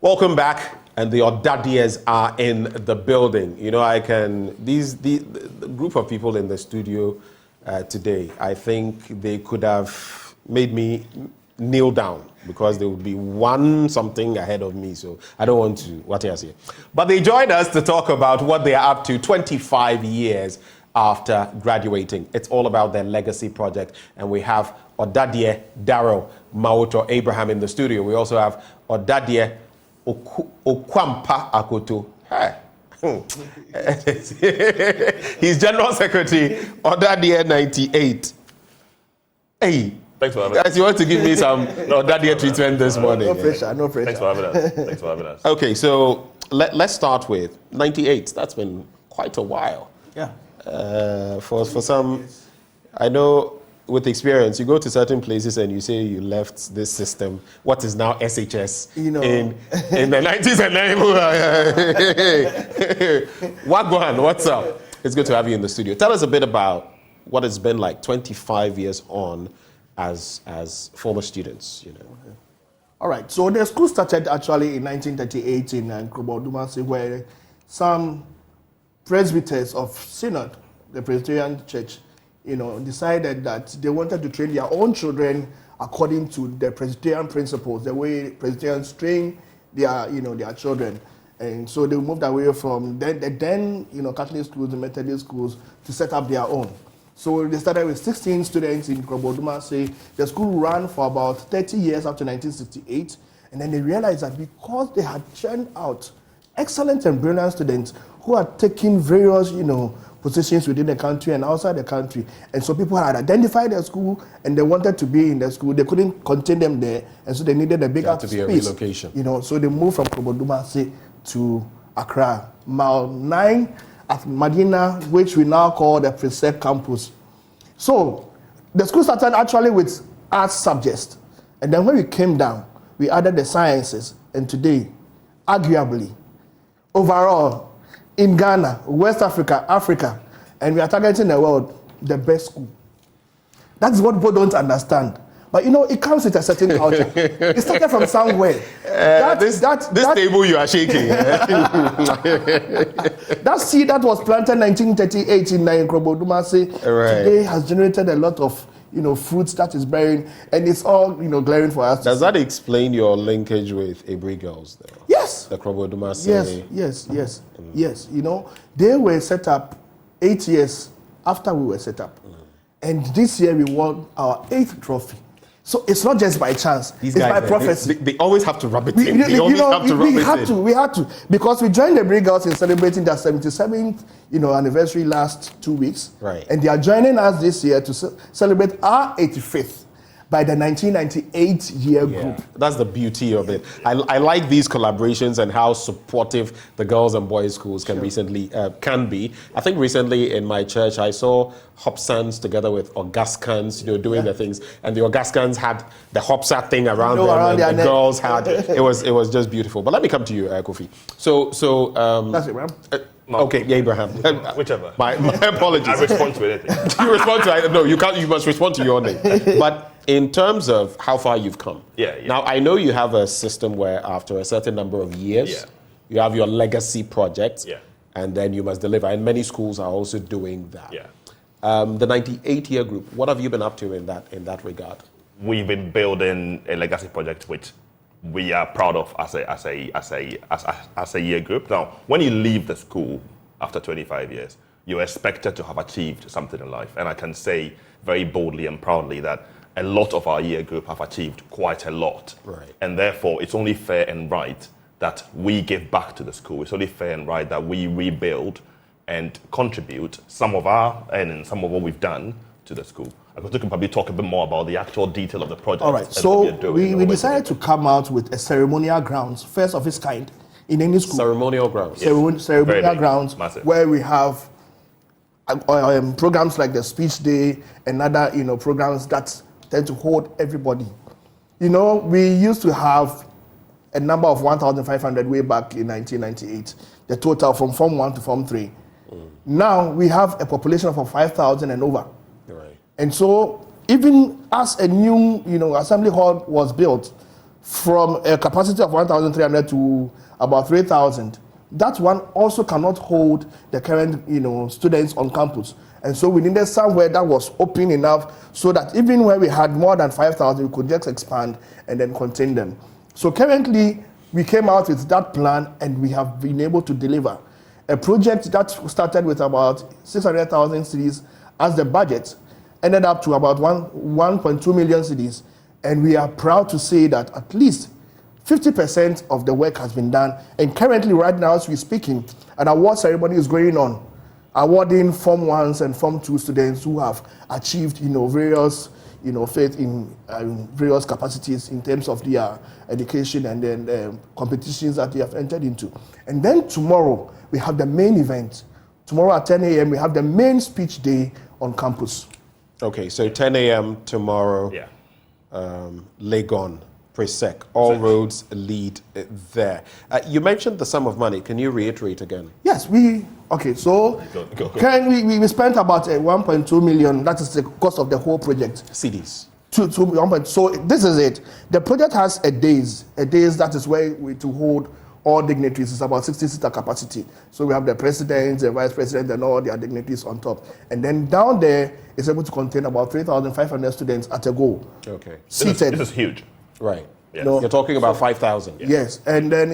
Welcome back, and the Odadiers are in the building. You know, the group of people in the studio today, I think they could have made me kneel down because there would be one something ahead of me, so I don't want to, what else here? But they joined us to talk about what they are up to 25 years after graduating. It's all about their legacy project, and we have Odadie Darrell Mauto Abraham in the studio. We also have Odadie Okwampa Akoto. Hey. He's General Secretary, Odadie 98. Hey. Thanks for having us. Guys, you want to give me some Odadie treatment this morning? No pressure, no pressure. Thanks for having us. Okay, so let's start with 98. That's been quite a while. Yeah. For some, I know with experience, you go to certain places and you say you left this system, what is now SHS, you know, in the 90s and 90s. Wagwan, what's up? It's good to have you in the studio. Tell us a bit about what it's been like 25 years on as former students, you know. Okay. All right, so the school started actually in 1938 in Krobodumasi, where some presbyters of Synod, the Presbyterian Church, you know, decided that they wanted to train their own children according to the Presbyterian principles, the way Presbyterians train their children. And so they moved away from the Catholic schools, the Methodist schools, to set up their own. So they started with 16 students in Krobodumasi. The school ran for about 30 years after 1968. And then they realized that because they had churned out excellent and brilliant students who had taken various, positions within the country and outside the country. And so people had identified their school and they wanted to be in the school. They couldn't contain them there. And so they needed a bigger space. There had to be a relocation. So they moved from Krobodumasi to Accra. Mile 9 at Medina, which we now call the PRESEC campus. So the school started actually with arts subjects. And then when we came down, we added the sciences. And today, arguably, overall, in Ghana, West Africa, Africa, and we are targeting the world, the best school. That's what people don't understand. But it comes with a certain culture. It started from somewhere. This table you are shaking. That seed that was planted in 1938 in Krobodumasi today has generated a lot of fruits that is bearing, and it's all glaring for us. Does that explain your linkage with Abri girls there? Yes. The Krobodumasi. Yes. They were set up 8 years after we were set up, and this year we won our 8th trophy. So it's not just by chance. It's by prophecy. They always have to rub it in. We had to. Because we joined the Brig Girls in celebrating their 77th anniversary last 2 weeks. Right. And they are joining us this year to celebrate our 85th by the 1998 year group. That's the beauty of it. I like these collaborations and how supportive the girls and boys schools can be. I think recently in my church I saw Hopsans together with Augustans, doing the things, and the Augustans had the Hopsa thing around them, and the girls had it was just beautiful. But let me come to you, Kofi. That's it, Ram. Okay, Abraham. Whichever. My apologies. I respond to anything. You respond to it? No, you can't. You must respond to your name. But in terms of how far you've come, now I know you have a system where after a certain number of years, you have your legacy project, and then you must deliver. And many schools are also doing that. The 98-year group. What have you been up to in that regard? We've been building a legacy project which we are proud of as a year group. Now, when you leave the school after 25 years, you're expected to have achieved something in life. And I can say very boldly and proudly that a lot of our year group have achieved quite a lot. Right. And therefore, it's only fair and right that we give back to the school. It's only fair and right that we rebuild and contribute some of our earnings, some of what we've done to the school. I could probably talk a bit more about the actual detail of the project. All right, so we decided to come out with a ceremonial grounds, first of its kind, in any school. Ceremonial grounds. Ceremonial grounds, massive. Where we have programs like the speech day and other programs that tend to hold everybody. We used to have a number of 1,500 way back in 1998, the total from Form 1 to Form 3. Now we have a population of 5,000 and over. Right. And so even as a new assembly hall was built, from a capacity of 1,300 to about 3,000, that one also cannot hold the current, students on campus. And so we needed somewhere that was open enough so that even when we had more than 5,000, we could just expand and then contain them. So currently, we came out with that plan and we have been able to deliver a project that started with about 600,000 cedis as the budget, ended up to about 1.2 million cedis. And we are proud to say that at least 50% of the work has been done. And currently, right now, as we're speaking, an award ceremony is going on, awarding Form 1s and Form 2 students who have achieved, various, faith in various capacities in terms of their education and then competitions that they have entered into. And then tomorrow, we have the main event. Tomorrow at 10 a.m., we have the main speech day on campus. Okay, so 10 a.m. tomorrow, Yeah. Legon, PRESEC, all roads lead there. You mentioned the sum of money. Can you reiterate again? Yes, so Go. we spent about 1.2 million. That is the cost of the whole project. CDs. So this is it. The project has a days that is where we to hold all dignitaries. It's about 60-seater capacity. So we have the president, the vice president, and all their dignitaries on top. And then down there, it's able to contain about 3,500 students at a go. Okay. Seated. This is huge. Right. Yes. No. You're talking about 5,000. Yes, and then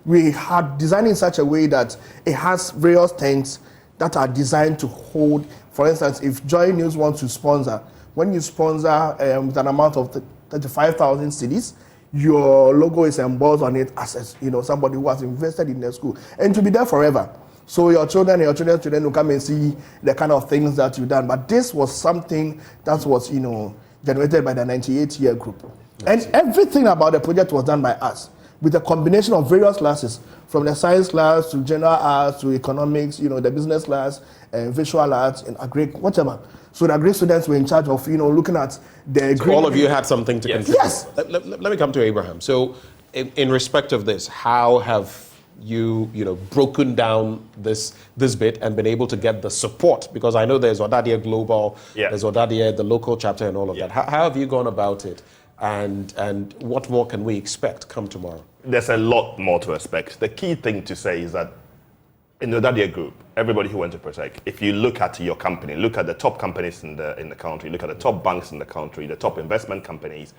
we had designed in such a way that it has various tents that are designed to hold. For instance, if Joy News wants to sponsor, when you sponsor with an amount of 35,000 cedis, your logo is embossed on it as somebody who has invested in the school and to be there forever. So your children and your children's children will come and see the kind of things that you've done. But this was something that was generated by the 98-year group. And everything about the project was done by us with a combination of various classes, from the science class to general arts to economics, the business class, and visual arts and agri, whatever. So the agri students were in charge of, looking at the... So all of you had something to contribute. Yes. Let me come to Abraham. So in respect of this, how have you broken down this bit and been able to get the support? Because I know there's Odadia Global, there's Odadia, the local chapter and all of that. How have you gone about it? And what more can we expect come tomorrow? There's a lot more to expect. The key thing to say is that in the Odadia group, everybody who went to PRESEC, if you look at your company, look at the top companies in the country, look at the top banks in the country, the top investment companies,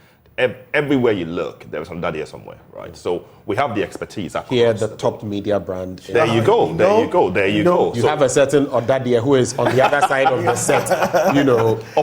everywhere you look, there is an Odadia somewhere, right? So we have the expertise. Here, the top media brand. There you go. You have a certain Odadia who is on the other side of the set,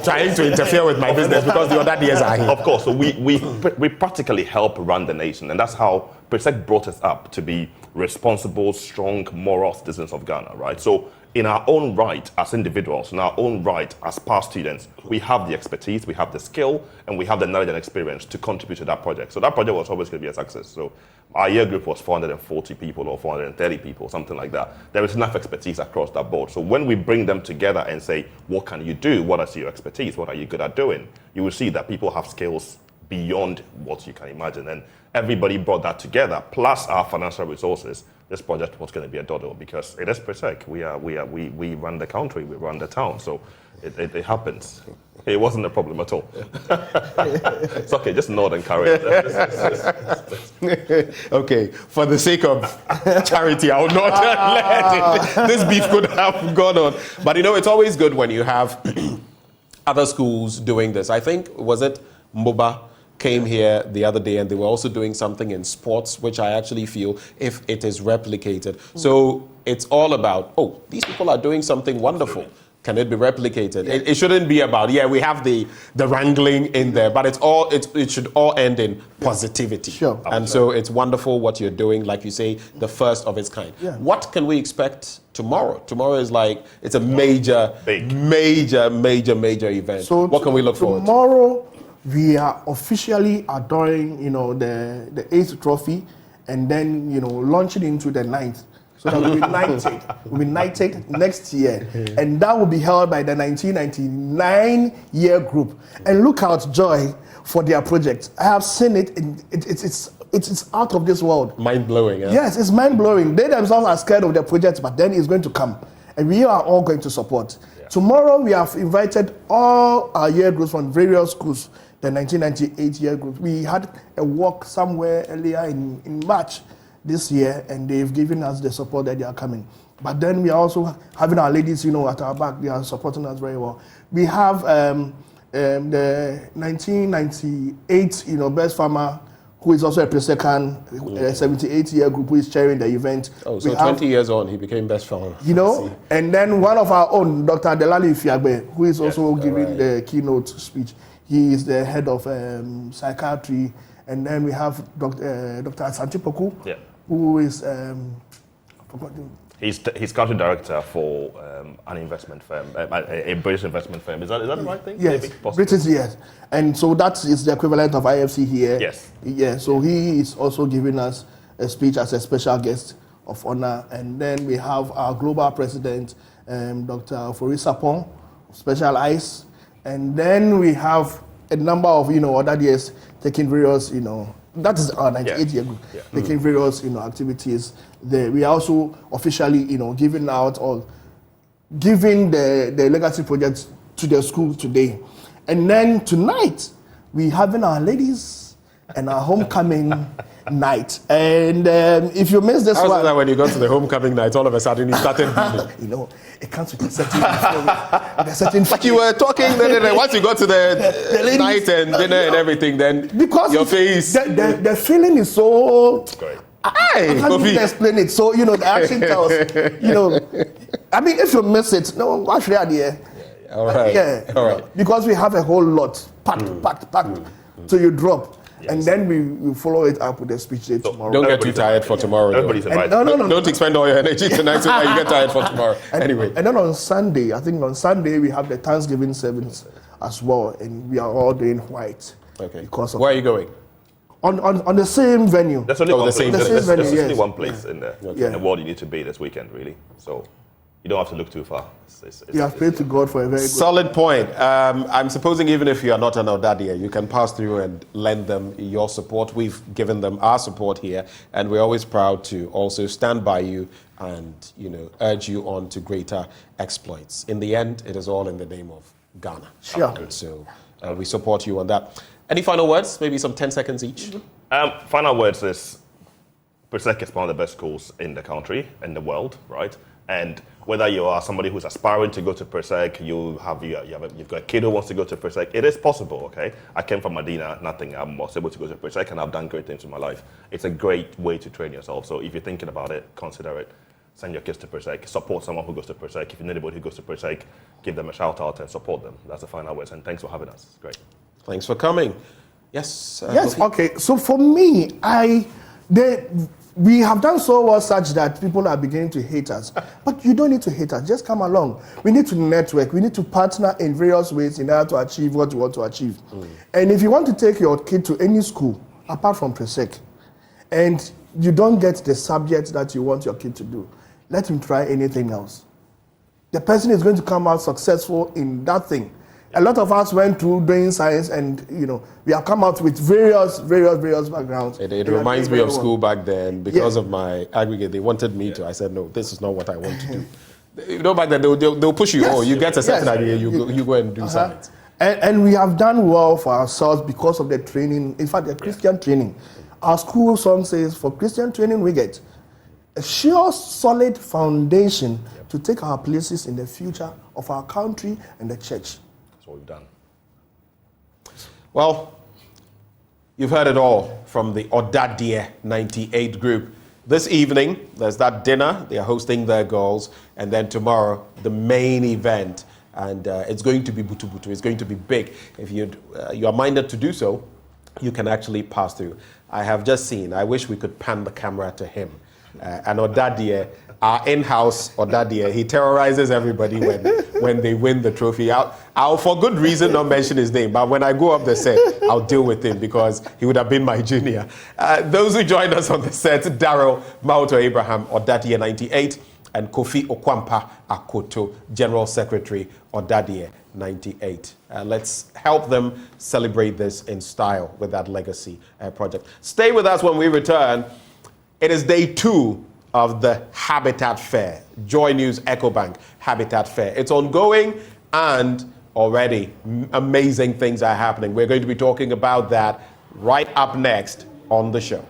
trying to interfere with my business because the Odadias are here. Of course. So we practically help run the nation, and that's how PRESEC brought us up to be responsible, strong, moral citizens of Ghana, right? So in our own right as individuals, in our own right as past students, we have the expertise, we have the skill, and we have the knowledge and experience to contribute to that project. So that project was always going to be a success. So our year group was 440 people or 430 people, something like that. There is enough expertise across that board. So when we bring them together and say, what can you do? What is your expertise? What are you good at doing? You will see that people have skills beyond what you can imagine. And everybody brought that together, plus our financial resources. This project was going to be a doddle because it is PRESEC. We run the country, we run the town, so it happens. It wasn't a problem at all. It's okay, just nod and carry it. Okay, for the sake of charity, I will not let this beef could have gone on. But it's always good when you have other schools doing this. I think, was it Mboba came here the other day and they were also doing something in sports, which I actually feel if it is replicated. So it's all about, these people are doing something wonderful. Can it be replicated? Yeah. It shouldn't be about, we have the wrangling in there, but it should all end in positivity. Sure. And so it's wonderful what you're doing, like you say, the first of its kind. Yeah. What can we expect tomorrow? Tomorrow is it's a major event. So what can we look forward to? Tomorrow, we are officially adoring, the 8th trophy and then, launching into the 9th. So that we'll be knighted next year. And that will be held by the 1999-year group. And look out, Joy, for their project. I have seen it. It's out of this world. Mind-blowing, yeah? Yes, it's mind-blowing. They themselves are scared of their project, but then it's going to come. And we are all going to support. Yeah. Tomorrow, we have invited all our year groups from various schools. the 1998 year group. We had a walk somewhere earlier in March this year, and they've given us the support that they are coming. But then we are also having our ladies, at our back. They are supporting us very well. We have the 1998, best farmer, who is also a PRESEC 78-year group, who is chairing the event. Oh, so 20 years on, he became best farmer. And then one of our own, Dr. Delali Fiagbe, who is also giving the keynote speech. He is the head of psychiatry. And then we have Dr. Santipoku, who is, He's country director for an investment firm, a British investment firm. Is that the right thing? Yes, British, yes. And so that is the equivalent of IFC here. Yes. Yeah, so he is also giving us a speech as a special guest of honor. And then we have our global president, Dr. Ofori Sapon, Special Eyes. And then we have a number of, other years taking various, that is our 98-year group, taking various, activities there. We are also officially, giving out or giving the legacy project to the school today. And then tonight, we having our ladies and our homecoming night. And if you miss this one... How is that when you got to the homecoming night, all of a sudden you started bleeding? It comes with a certain like you were talking, then once you got to the night and dinner and everything, then because your face... The feeling is so... Great. I can't even explain it. So, the action tells, I mean, if you miss it, no, watch the idea. All right. All right. Because we have a whole lot packed. So you drop. Yes. And then we follow it up with the speech day tomorrow. Don't get too tired for tomorrow. Everybody's invited. Don't expend all your energy tonight so that you get tired for tomorrow. Anyway. And then on Sunday, I think on Sunday, we have the Thanksgiving service as well. And we are all doing white. Okay. Because where are you going? On the same venue. There's only venue, only one place in the world you need to be this weekend, really. So you don't have to look too far. You have prayed to God for a very good... Solid point. I'm supposing even if you are not an Odadia, you can pass through and lend them your support. We've given them our support here, and we're always proud to also stand by you and, urge you on to greater exploits. In the end, it is all in the name of Ghana. Sure. So we support you on that. Any final words? Maybe some 10 seconds each. Final words is PRESEC is one of the best schools in the country, in the world, right? And whether you are somebody who's aspiring to go to PRESEC, you've got a kid who wants to go to PRESEC, it is possible, okay? I came from Medina, nothing. I was able to go to PRESEC, and I've done great things in my life. It's a great way to train yourself. So if you're thinking about it, consider it. Send your kids to PRESEC. Support someone who goes to PRESEC. If you know anybody who goes to PRESEC, give them a shout out and support them. That's the final words. And thanks for having us. It's great. Thanks for coming. Yes. Yes. Okay. So for me, we have done so well such that people are beginning to hate us. But you don't need to hate us. Just come along. We need to network. We need to partner in various ways in order to achieve what you want to achieve. And if you want to take your kid to any school, apart from PRESEC, and you don't get the subject that you want your kid to do, let him try anything else. The person is going to come out successful in that thing. A lot of us went through doing science, and we have come out with various backgrounds. It reminds me of school back then because of my aggregate. They wanted me to. I said no, this is not what I want to do. Back then they'll push you. Yes. Oh, you get a certain idea, you go and do science. And we have done well for ourselves because of the training. In fact, the Christian training. Our school song says, "For Christian training, we get a sure, solid foundation to take our places in the future of our country and the church." That's what we've done. Well, you've heard it all from the Odadia 98 group. This evening, there's that dinner. They are hosting their girls. And then tomorrow, the main event. And it's going to be butu-butu. It's going to be big. If you are minded to do so, you can actually pass through. I have just seen, I wish we could pan the camera to him. And Odadia, our in-house Odadia, he terrorizes everybody when they win the trophy. I'll for good reason not mention his name, but when I go up the set, I'll deal with him because he would have been my junior. Those who joined us on the set, Daryl Mauto Abraham, Odadia 98, and Kofi Okwampa Akoto, General Secretary, Odadia 98. Let's help them celebrate this in style with that legacy project. Stay with us when we return. It is day 2 of the Habitat Fair, Joy News EcoBank Habitat Fair. It's ongoing, and already amazing things are happening. We're going to be talking about that right up next on the show.